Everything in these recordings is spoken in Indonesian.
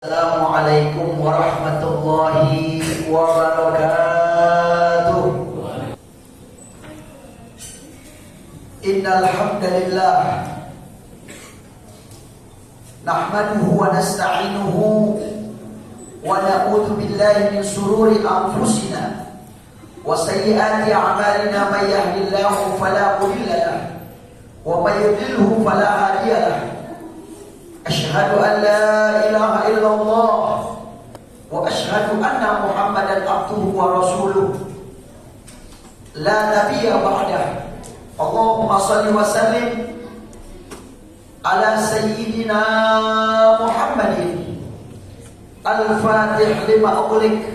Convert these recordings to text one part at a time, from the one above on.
Assalamualaikum warahmatullahi wabarakatuh. Innal hamdalillah nahmaduhu wa nasta'inuhu wa na'udzu billahi min shururi anfusina wa sayyiati a'malina, may yahdihillahu fala mudilla lahu wa may yudlilhu fala hadiya lahu. Asyhadu an la ilaha illallah wa asyhadu anna Muhammadan abduhu wa rasuluh la nabiyya ba'dah. Allahumma shalli wa sallim ala sayyidina Muhammadin al-fatih lima ughliq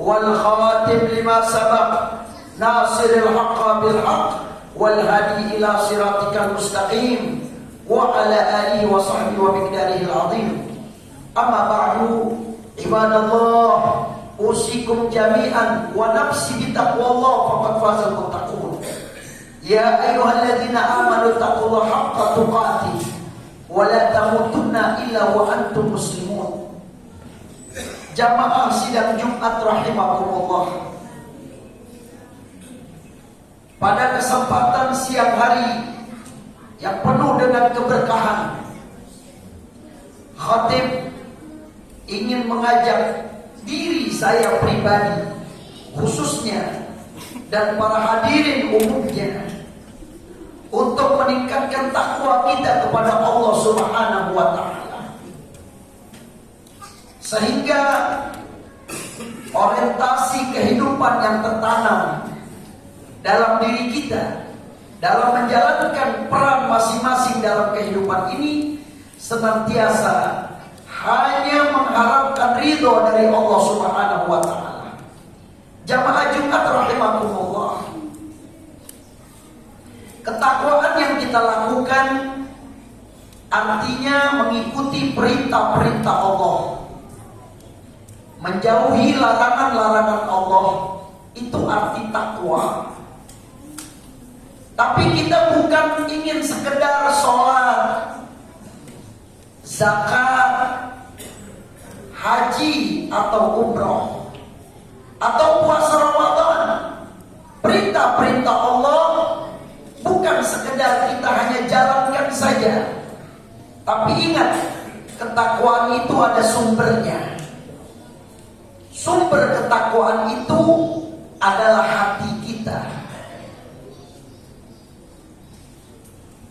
wal khatim lima sabaq nasiril haqqi bil haqq wal hadi ila siratikal mustaqim wa ala alihi wa sahbihi wa miqdarihi al-azim. Amma ba'du, ibadallah, usikum jami'an wa nafsi bi taqwallah faqad fazal muttaqun. Ya ayyuhalladzina amanu taqullaha haqqa tuqatih wa la tamutunna illa wa antum muslimun. Jamaah sidang Jumat rahimakumullah. Pada kesempatan siang hari yang penuh dengan keberkahan, khatib ingin mengajak diri saya pribadi khususnya dan para hadirin umumnya untuk meningkatkan takwa kita kepada Allah Subhanahu wa taala, sehingga orientasi kehidupan yang tertanam dalam diri kita dalam menjalankan peran masing-masing dalam kehidupan ini senantiasa hanya mengharapkan ridho dari Allah Subhanahu wa taala. Jamaah Jumat rahimakumullah, ketakwaan yang kita lakukan artinya mengikuti perintah-perintah Allah, menjauhi larangan-larangan Allah. Itu arti takwa. Tapi kita bukan ingin sekedar sholat, zakat, haji atau umroh, atau puasa Ramadan. Perintah-perintah Allah bukan sekedar kita hanya jalankan saja. Tapi ingat, ketakwaan itu ada sumbernya. Sumber ketakwaan itu adalah hati kita.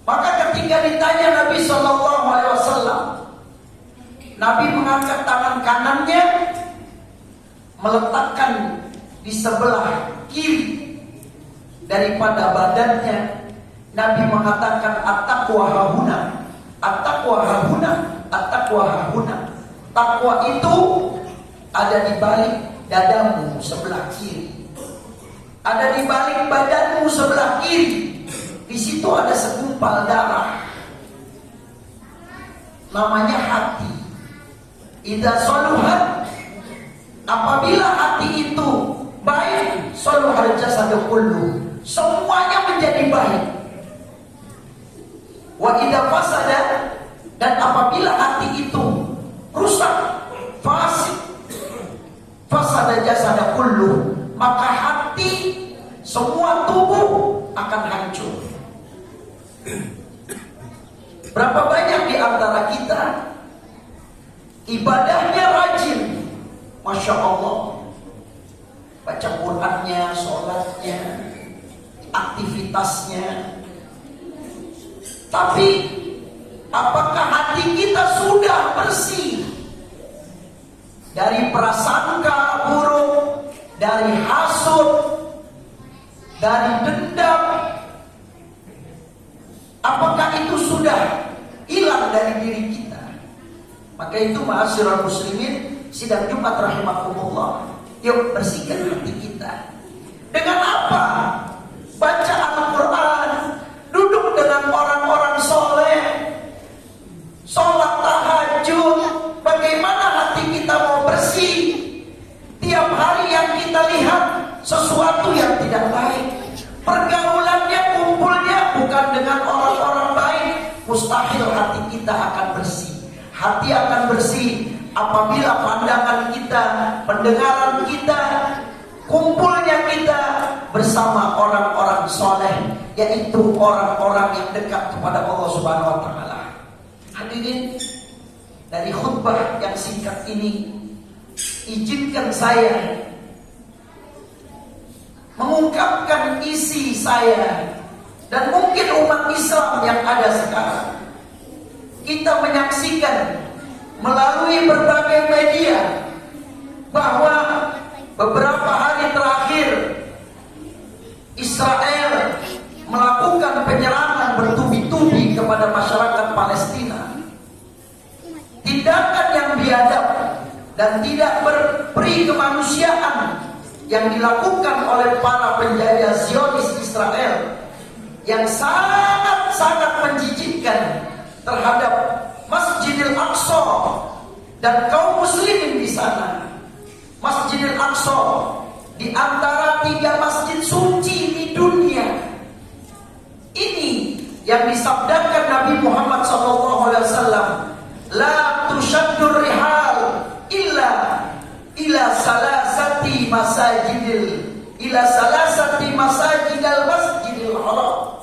Maka ketika ditanya Nabi SAW, Nabi mengangkat tangan kanannya, meletakkan di sebelah kiri daripada badannya. Nabi mengatakan at-taqwa hahuna, at-taqwa hahuna, at-taqwa hahuna. Takwa itu ada di balik dadamu sebelah kiri, ada di balik badanmu sebelah kiri. Di situ ada segumpal darah, namanya hati. Idza saluhat, apabila hati itu baik, saluhal jasadu kullu, semuanya menjadi baik. Wa idza fasada, dan apabila hati itu rusak, fasid, fasada jasadu kullu, maka hati, semua tubuh akan hancur. Berapa banyak di antara kita ibadahnya rajin, Masya Allah, baca Qurannya, sholatnya, aktivitasnya. Tapi apakah hati kita sudah bersih dari prasangka buruk, dari hasud, dari dendam? Apakah itu sudah hilang dari diri kita? Maka itu ma'asyiral muslimin sidang Jumat rahimakumullah, yuk bersihkan hati kita. Dengan apa? Baca Al-Quran, duduk dengan orang-orang soleh, sholat tahajud. Bagaimana hati kita mau bersih? Tiap hari yang kita lihat sesuatu yang tidak baik, pergaulannya, kumpulnya bukan dengan orang-orang baik, mustahil hati kita akan bersih. Hati akan bersih apabila pandangan kita, pendengaran kita, kumpulnya kita bersama orang-orang soleh, yaitu orang-orang yang dekat kepada Allah Subhanahu wa Ta'ala. Hadirin, dari khutbah yang singkat ini, izinkan saya mengungkapkan isi saya dan mungkin umat Islam yang ada sekarang. Kita menyaksikan melalui berbagai media bahwa beberapa hari terakhir Israel melakukan penyerangan bertubi-tubi kepada masyarakat Palestina. Tindakan yang biadab dan tidak berperi kemanusiaan yang dilakukan oleh para penjajah Zionis Israel yang sangat-sangat menjijikkan terhadap Masjidil Aqsa dan kaum muslimin di sana. Masjidil Aqsa di antara 3 masjid suci di dunia. Ini yang disabdakan Nabi Muhammad SAW, la tushaddur rihal illa ila salasati masajidil masjidil haram,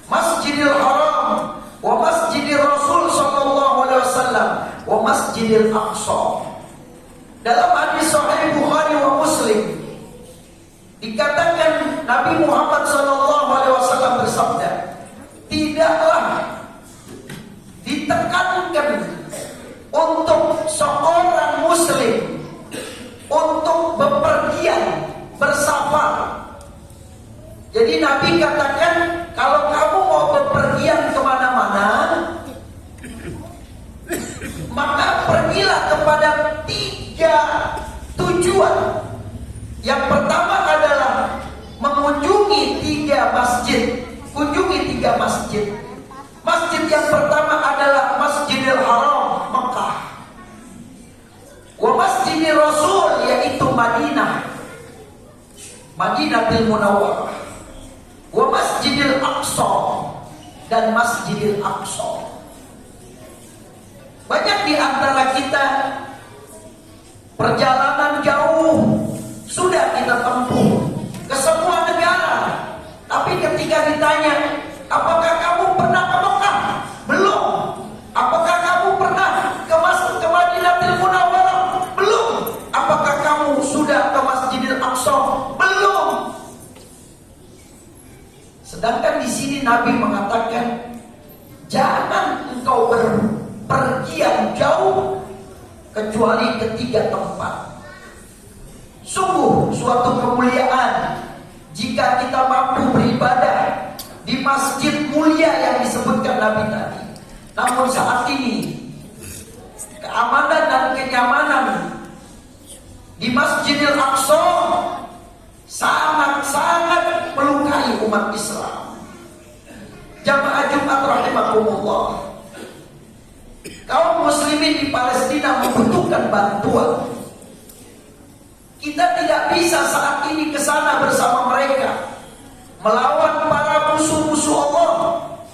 masjidil haram wa masjidil rasul sallallahu alaihi wasallam wa masjidil aqsa. Dalam hadis sahih Bukhari wa Muslim dikatakan Nabi Muhammad sallallahu alaihi wasallam bersabda, tidaklah ditekankan untuk seorang muslim untuk bepergian, bersafar. Jadi Nabi katakan, kalau kamu mau bepergian kemana-mana, maka pergilah kepada 3 tujuan. Yang pertama adalah mengunjungi 3 masjid. Kunjungi 3 masjid. Masjid yang pertama adalah Masjidil Haram, Mekah. Wa Masjidil Rasul, yaitu Madinah, Madinatul Munawwarah. Wa Masjidil Aqsa, dan Masjidil Aqsa. Banyak di antara kita perjalanan jauh sudah kita tempuh ke semua negara, tapi ketika ditanya, apakah kamu pernah ke Mekah? Belum. Apakah kamu pernah ke Madinatul Munawwarah? Belum. Apakah kamu sudah ke Masjidil Aqsa? Belum. Sedangkan di sini Nabi mengatakan, jangan engkau berpergian jauh kecuali ke 3 tempat. Sungguh suatu kemuliaan jika kita mampu beribadah di masjid mulia yang disebutkan Nabi tadi. Namun saat ini keamanan dan kenyamanan di Masjidil Aqsa sangat-sangat melukai umat Islam. Jamaah Jumat rahimakumullah, kaum muslimin di Palestina membutuhkan bantuan. Kita tidak bisa saat ini ke sana bersama mereka melawan para musuh-musuh Allah.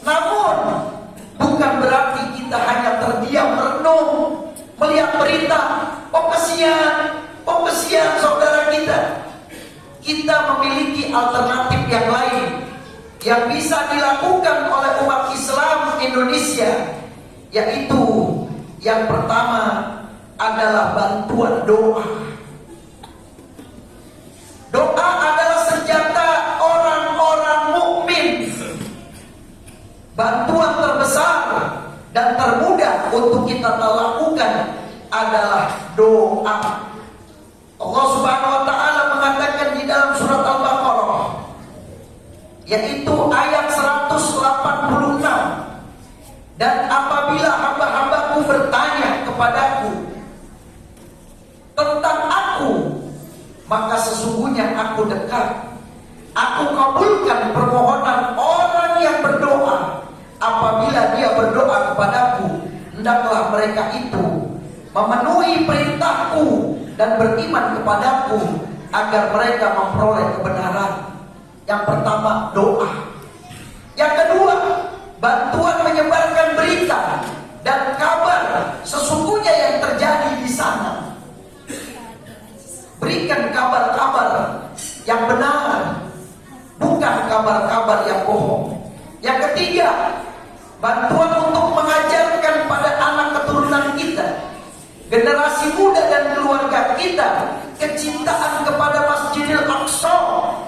Namun bukan berarti kita hanya terdiam merenung melihat berita, oh kesian saudara kita. Kita memiliki alternatif yang lain yang bisa dilakukan oleh umat Islam Indonesia, yaitu yang pertama adalah bantuan doa. Doa adalah senjata orang-orang mukmin. Bantuan terbesar dan termudah untuk kita lakukan adalah doa. Allah Subhanahu wa Ta'ala mengatakan di dalam surat Al-Baqarah, yaitu ayat 186, dan apabila hamba-hambaku bertanya kepadaku tentang aku, maka sesungguhnya aku dekat. Aku kabulkan permohonan orang yang berdoa. Apabila dia berdoa kepadaku, hendaklah mereka itu memenuhi perintahku dan beriman kepadaku, agar mereka memperoleh kebenaran. Yang pertama, doa. Yang kedua, bantuan menyebarkan berita dan kabar sesungguhnya yang terjadi yang benar, bukan kabar-kabar yang bohong. Yang ketiga, bantuan untuk mengajarkan pada anak keturunan kita, generasi muda dan keluarga kita, kecintaan kepada Masjidil Aqsa,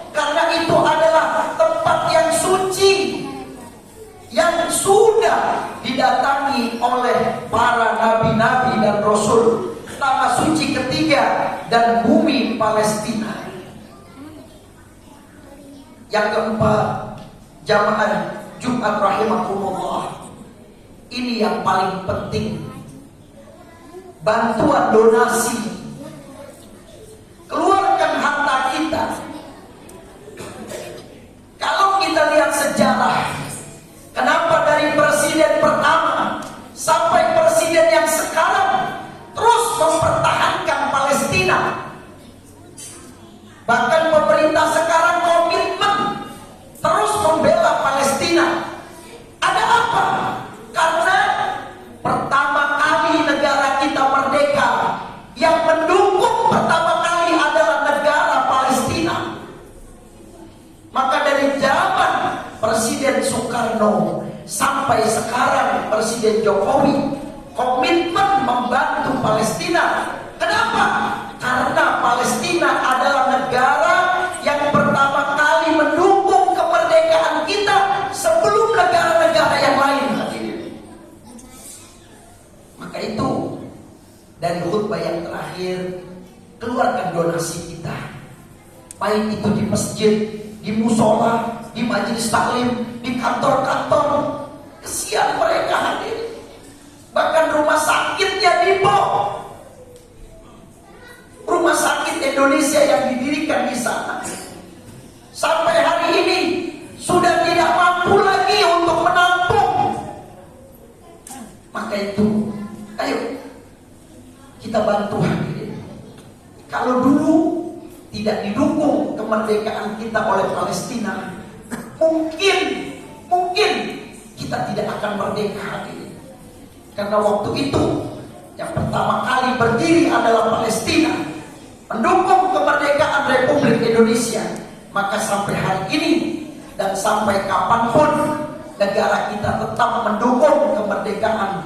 karena itu adalah tempat yang suci, yang sudah didatangi oleh para nabi-nabi dan rasul. Tanah suci ketiga dan bumi Palestina. Yang keempat, jamaah Jumat rahimakumullah, ini yang paling penting, bantuan donasi. Keluarkan harta kita. Kalau kita lihat sejarah, kenapa dari presiden pertama sampai presiden yang sekarang terus mempertahankan Palestina? Bahkan pemerintah sekarang komitmen terus membela Palestina. Ada apa? Karena pertama kali negara kita merdeka, yang mendukung pertama kali adalah negara Palestina. Maka dari zaman Presiden Soekarno sampai sekarang Presiden Jokowi komitmen membantu Palestina. Kenapa? Karena Palestina adalah negara yang pertama kali mendukung kemerdekaan kita sebelum negara-negara yang lain. Maka itu, dari khutbah yang terakhir, keluarkan donasi kita, baik itu di masjid, di musola, di majelis taklim, di kantor-kantor. Kesian mereka hadir. Bahkan rumah sakitnya dibom. Rumah sakit Indonesia yang didirikan di sana sampai hari ini sudah tidak mampu lagi untuk menampung. Maka itu, ayo kita bantu hadirin. Kalau dulu tidak didukung kemerdekaan kita oleh Palestina, mungkin kita tidak akan merdeka hadirin. Karena waktu itu yang pertama kali berdiri adalah Palestina, mendukung kemerdekaan Republik Indonesia. Maka sampai hari ini dan sampai kapanpun negara kita tetap mendukung kemerdekaan,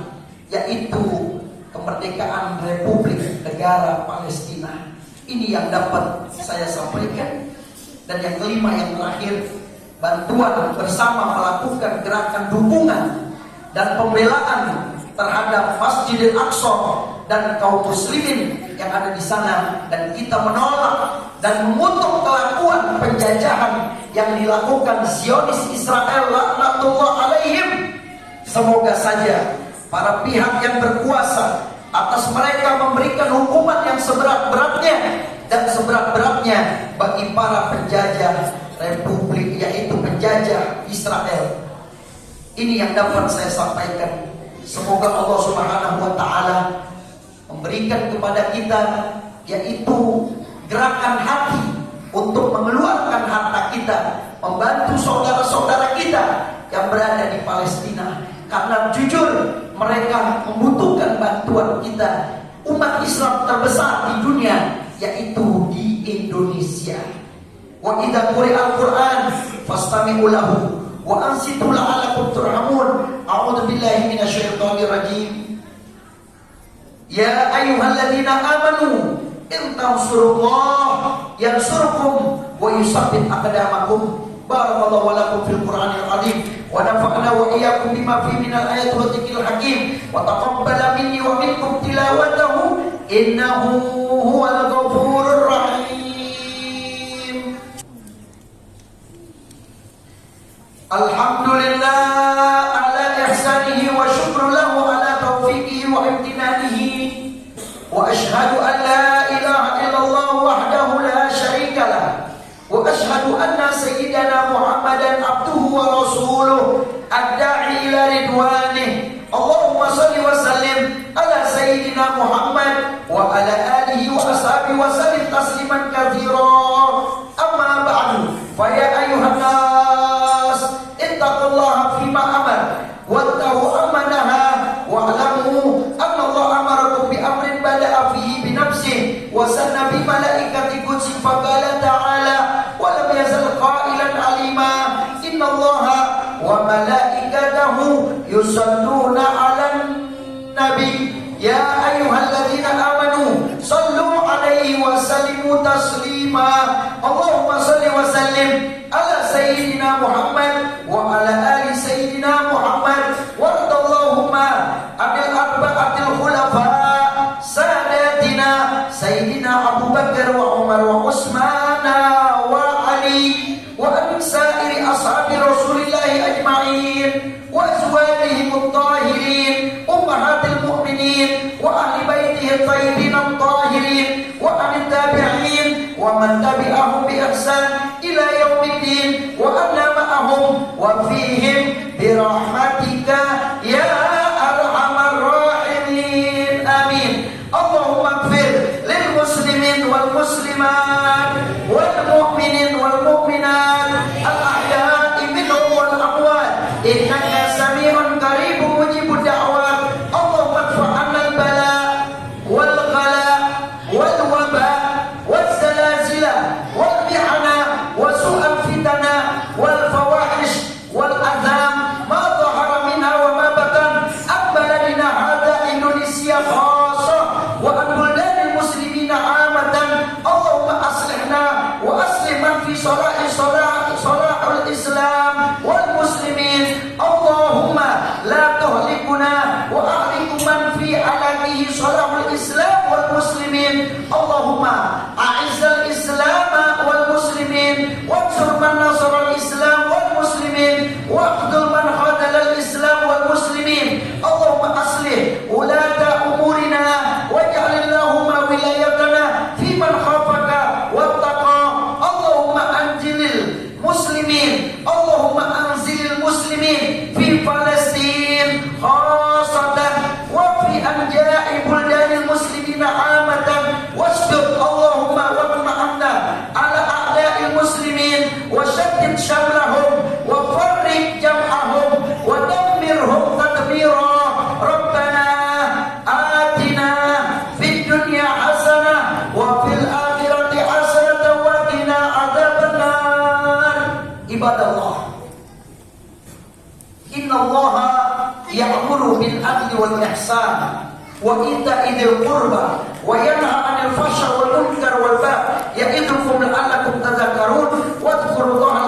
yaitu kemerdekaan Republik Negara Palestina. Ini yang dapat saya sampaikan. Dan yang kelima, yang terakhir, bantuan bersama melakukan gerakan dukungan dan pembelaan terhadap Masjidil Aqsa dan kaum muslimin yang ada di sana, dan kita menolak dan mengutuk kelakuan penjajahan yang dilakukan Zionis Israel laknatullah alaihim. Semoga saja para pihak yang berkuasa atas mereka memberikan hukuman yang seberat-beratnya dan seberat-beratnya bagi para penjajah Republik, yaitu penjajah Israel. Ini yang dapat saya sampaikan. Semoga Allah Subhanahu wa Ta'ala memberikan kepada kita, yaitu gerakan hati untuk mengeluarkan harta kita, membantu saudara-saudara kita yang berada di Palestina. Karena jujur mereka membutuhkan bantuan kita, umat Islam terbesar di dunia, yaitu di Indonesia. Wa idza quri'al Qur'an fastami'u lahu wa ansitu la'allakum turhamun. A'udzu billahi minasyaitonir rajim. Ya ayyuhalladzina amanu in tansurullah yansurkum wa yusabbit aqdamakum. Barakallahu lakum fil Qur'anil azim wa nafa'na wa iyyakum bima fihi minal ayati wa dzikril hakim wa taqabbala minni wa minkum tilawatahu innahu huwal ghafurur rahim. Alhamdulillah ala ihsanihi wa syukru lahu ala taufiqihi wa imtinanihi wa ashhadu an la ilaha illallah wahdahu la syarika lah wa ashhadu anna sayyidana Muhammadan abduhu wa rasuluh ad-da'i ila ridwanih. Allahumma salli wa sallim ala sayyidina Muhammad wa ala alihi wa ashabihi wa sallim tasliman katsira. Amma ba'du, fa ya ayyuhan nas ittaqullaha fima amar wattahu amanaha wa'lamu anna Allah amarakum bi amrin bada'a fihi bi nafsihi wa sanna bi malaikati qudsi faqala ta'ala malaikatahu yusalluna 'alan nabi ya ayyuhalladzina amanu sallu 'alaihi wa sallimu taslima. Allahumma shalli wa sallim ala sayyidina Muhammad wa ala ali sayyidina Muhammad wardallahumma anil arba'atil khulafa sadatina sayyidina Abu Bakar wa Umar wa Utsman wa Ali wa an sa'iri ashabi Rasulillah ajma'in wa azwajihim at-tahirin ummahatil mu'minin wa ahli baitihi at-tayyibin at-tahirin wa an tabi'in wa man tabi'ahum bi ihsan ila yaumiddin wa anna ma'ahum wa fihim bi rahmatika ya arhamar rahimin. Amin. Allahumma ighfir lil muslimin wal muslimat wal mu'minin wal mu'minat al ahya'i minhum wal amwat innaka sami'un qaribun mujibud da'wat. Allahumma adfa 'anna al bala wal ghala wal waba wal zalazila wal mihana wa su'al fitana wal fawahish wal adham ma dhahara minha wa ma batan abbaladina hadha Indonesia khassa wa an buldanil muslimina amatan. Allahumma aslihna wa aslih man fi salahul islam wal muslimin. Allahumma la tuhlikuna wa ahliku man fi alamihi salahul islam wal muslimin. Allahumma a'izzal islam wal muslimin wansur man nasara al islam wal muslimin waqdul man khadala al islam wal muslimin. Allahumma aslih ulata umurina waj'al Allahumma wilayatana fi man khafaka wattaqa. Allahumma anzilil muslimin Allahumma anzilil muslimin fi Palestin khassatan wa fi anja'i buldanil muslimina amatan wasdud Allahumma wa ma'anna ala a'da'il muslimin wa shaddid shamlahum wa farriq jam'ahum wa dammirhum tadmira. Rabbana atina fid dunya hasanah wa fil akhirati hasanah wa qina adzabannar. Ibadallah, innallaha ya'muru bil adli wal ihsan wa ita'i dzil qurba wa yanha 'anil fahsya'i wal munkar wal baghi ya'idukum la'allakum tadhakkarun wa dhkurullaha